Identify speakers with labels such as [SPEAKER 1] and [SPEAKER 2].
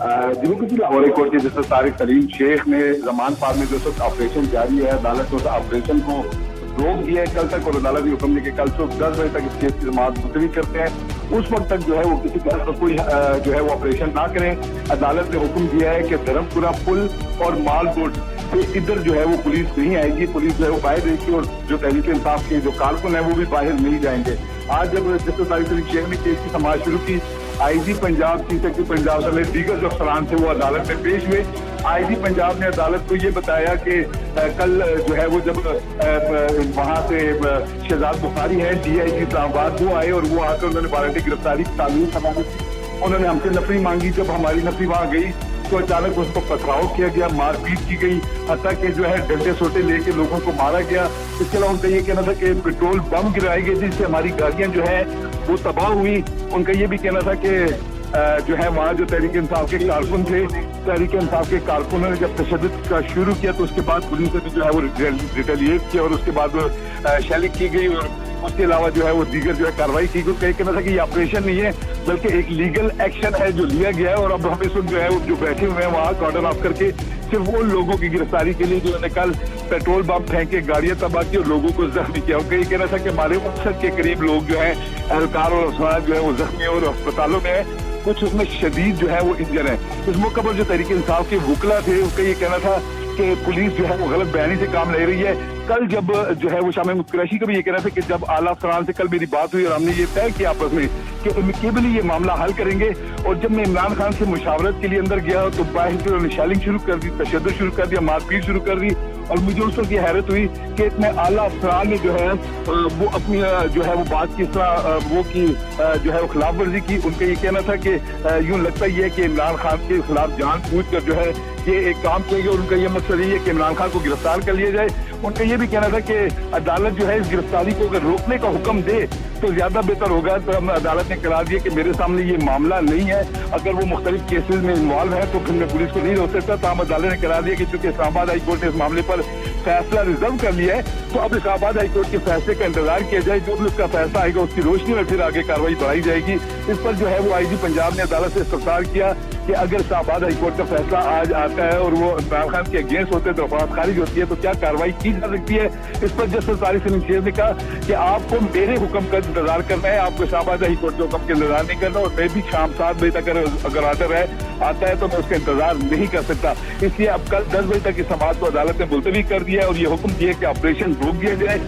[SPEAKER 1] جنوبی لاہور کورٹ کے جس طارق سلیم شیخ نے زمان پار میں جو سب آپریشن جاری ہے، عدالت نے اس آپریشن کو روک دیا ہے کل تک، اور عدالت نے حکم دیا کہ کل صبح 10 بجے تک اس کیس کی سماعت ملتوی کرتے ہیں۔ اس وقت تک جو ہے وہ کسی طرح کا کوئی جو ہے وہ آپریشن نہ کریں۔ عدالت نے حکم دیا ہے کہ دھرم پورہ پل اور مال روڈ ادھر جو ہے وہ پولیس نہیں آئے گی، پولیس جو ہے وہ باہر رہے گی، اور جو تحریک انصاف کے جو کارکن ہیں وہ بھی باہر نہیں جائیں گے۔ آج جب جس طارق سلیم شیخ نے کیس کی سماعت شروع کی، آئی جی پنجاب چیف سیکرٹری پنجاب سمیت دیگر جو افسران تھے وہ عدالت میں پیش ہوئے۔ آئی جی پنجاب نے عدالت کو یہ بتایا کہ کل جو ہے وہ جب وہاں سے شہزاد بخاری ہیں ڈی آئی جی اسلام آباد، وہ آئے اور وہ آ کر انہوں نے وارنٹ گرفتاری کی تعمیل حوالے کی۔ انہوں نے ہم سے نفری مانگی، جب ہماری نفری وہاں گئی تو اچانک اس کو پتھراؤ کیا گیا، مار پیٹ کی گئی، حتیٰ کہ جو ہے ڈنڈے سوٹے لے کے لوگوں کو مارا گیا۔ اس کے علاوہ ان کا یہ کہنا تھا کہ پیٹرول بم گرائے گئے جس سے ہماری گاڑیاں جو ہے وہ تباہ ہوئی۔ ان کا یہ بھی کہنا تھا کہ جو ہے وہاں جو تحریک انصاف کے کارکن تھے، تحریک انصاف کے کارکنوں نے جب تشدد کا شروع کیا تو اس کے بعد پولیس نے جو ہے وہ ریٹیلیٹ کیا اور اس کے بعد شیلنگ کی گئی، اور اس کے علاوہ جو ہے وہ دیگر جو ہے کارروائی کی گئی۔ اس کا یہ کہنا تھا کہ یہ آپریشن نہیں ہے بلکہ ایک لیگل ایکشن ہے جو لیا گیا ہے، اور اب ہم اس وقت جو ہے جو بیٹھے ہوئے ہیں وہاں کارڈن آف کر کے صرف ان لوگوں کی گرفتاری کے لیے جو نے کل پیٹرول بم پھینکے، گاڑیاں تباہ کی اور لوگوں کو زخمی کیا۔ ان کا یہ کہنا تھا کہ ہمارے 59 کے قریب لوگ جو ہیں اہلکار اور افسران جو ہے وہ زخمی اور اسپتالوں میں ہیں، کچھ اس میں شدید جو ہے وہ انجر ہیں۔ اس موقع پر جو تحریک انصاف کے وکلا تھے ان کا یہ کہنا تھا کہ پولیس جو ہے وہ غلط بیانی سے کام لے رہی ہے۔ کل جب جو ہے وہ شاہ محمود قریشی کا بھی یہ کہنا تھا کہ جب اعلیٰ افسران سے کل میری بات ہوئی اور ہم نے یہ طے کیا آپس میں کہ امیکیبلی یہ معاملہ حل کریں گے، اور جب میں عمران خان سے مشاورت کے لیے اندر گیا تو باہر سے انہوں نے شیلنگ شروع کر دی، تشدد شروع کر دیا، مار پیٹ شروع کر دی، اور مجھے اس وقت یہ حیرت ہوئی کہ اتنے اعلیٰ افسران نے جو ہے وہ اپنی جو ہے وہ بات کس طرح وہ کی جو ہے وہ خلاف ورزی کی۔ ان کا یہ کہنا تھا کہ یوں لگتا ہی ہے کہ عمران خان کے خلاف جان بوجھ کر جو ہے یہ ایک کام کیا گیا، اور ان کا یہ مقصد یہ ہے کہ عمران خان کو گرفتار کر لیا جائے۔ ان کا یہ بھی کہنا تھا کہ عدالت جو ہے اس گرفتاری کو اگر روکنے کا حکم دے تو زیادہ بہتر ہوگا۔ تو ہم عدالت نے قرار دیا کہ میرے سامنے یہ معاملہ نہیں ہے، اگر وہ مختلف کیسز میں انوالو ہے تو پھر میں پولیس کو نہیں روک سکتا۔ تاہم عدالت نے قرار دیا کہ چونکہ اسلام آباد ہائی کورٹ نے اس معاملے پر فیصلہ ریزرو کر لیا ہے تو اب اسلام آباد ہائی کورٹ کے فیصلے کا انتظار کیا جائے، جو بھی اس کا فیصلہ آئے گا اس کی روشنی میں پھر آگے کارروائی بڑھائی جائے گی۔ اس پر جو ہے وہ آئی جی پنجاب نے عدالت سے استفسار کیا کہ اگر اسلام آباد ہائی کورٹ کا فیصلہ آج آتا ہے اور وہ عمران خان کے اگینسٹ ہوتے ہیں، درخواست خارج ہوتی ہے، تو کیا کارروائی کی جا سکتی ہے۔ اس پر جسٹس طارق سلیم شیخ نے کہا کہ آپ کو میرے حکم کا انتظار کرنا ہے، آپ کو اسلام آباد ہائی کورٹ کے حکم کا انتظار نہیں کرنا، اور میں بھی شام 7 بجے تک اگر آرڈر آتا ہے تو میں اس کا انتظار نہیں کر سکتا۔ اس لیے اب کل 10 بجے تک اس سماعت کو عدالت نے ملتوی کر دیا ہے اور یہ حکم دیا کہ آپریشن روک دیا جائے۔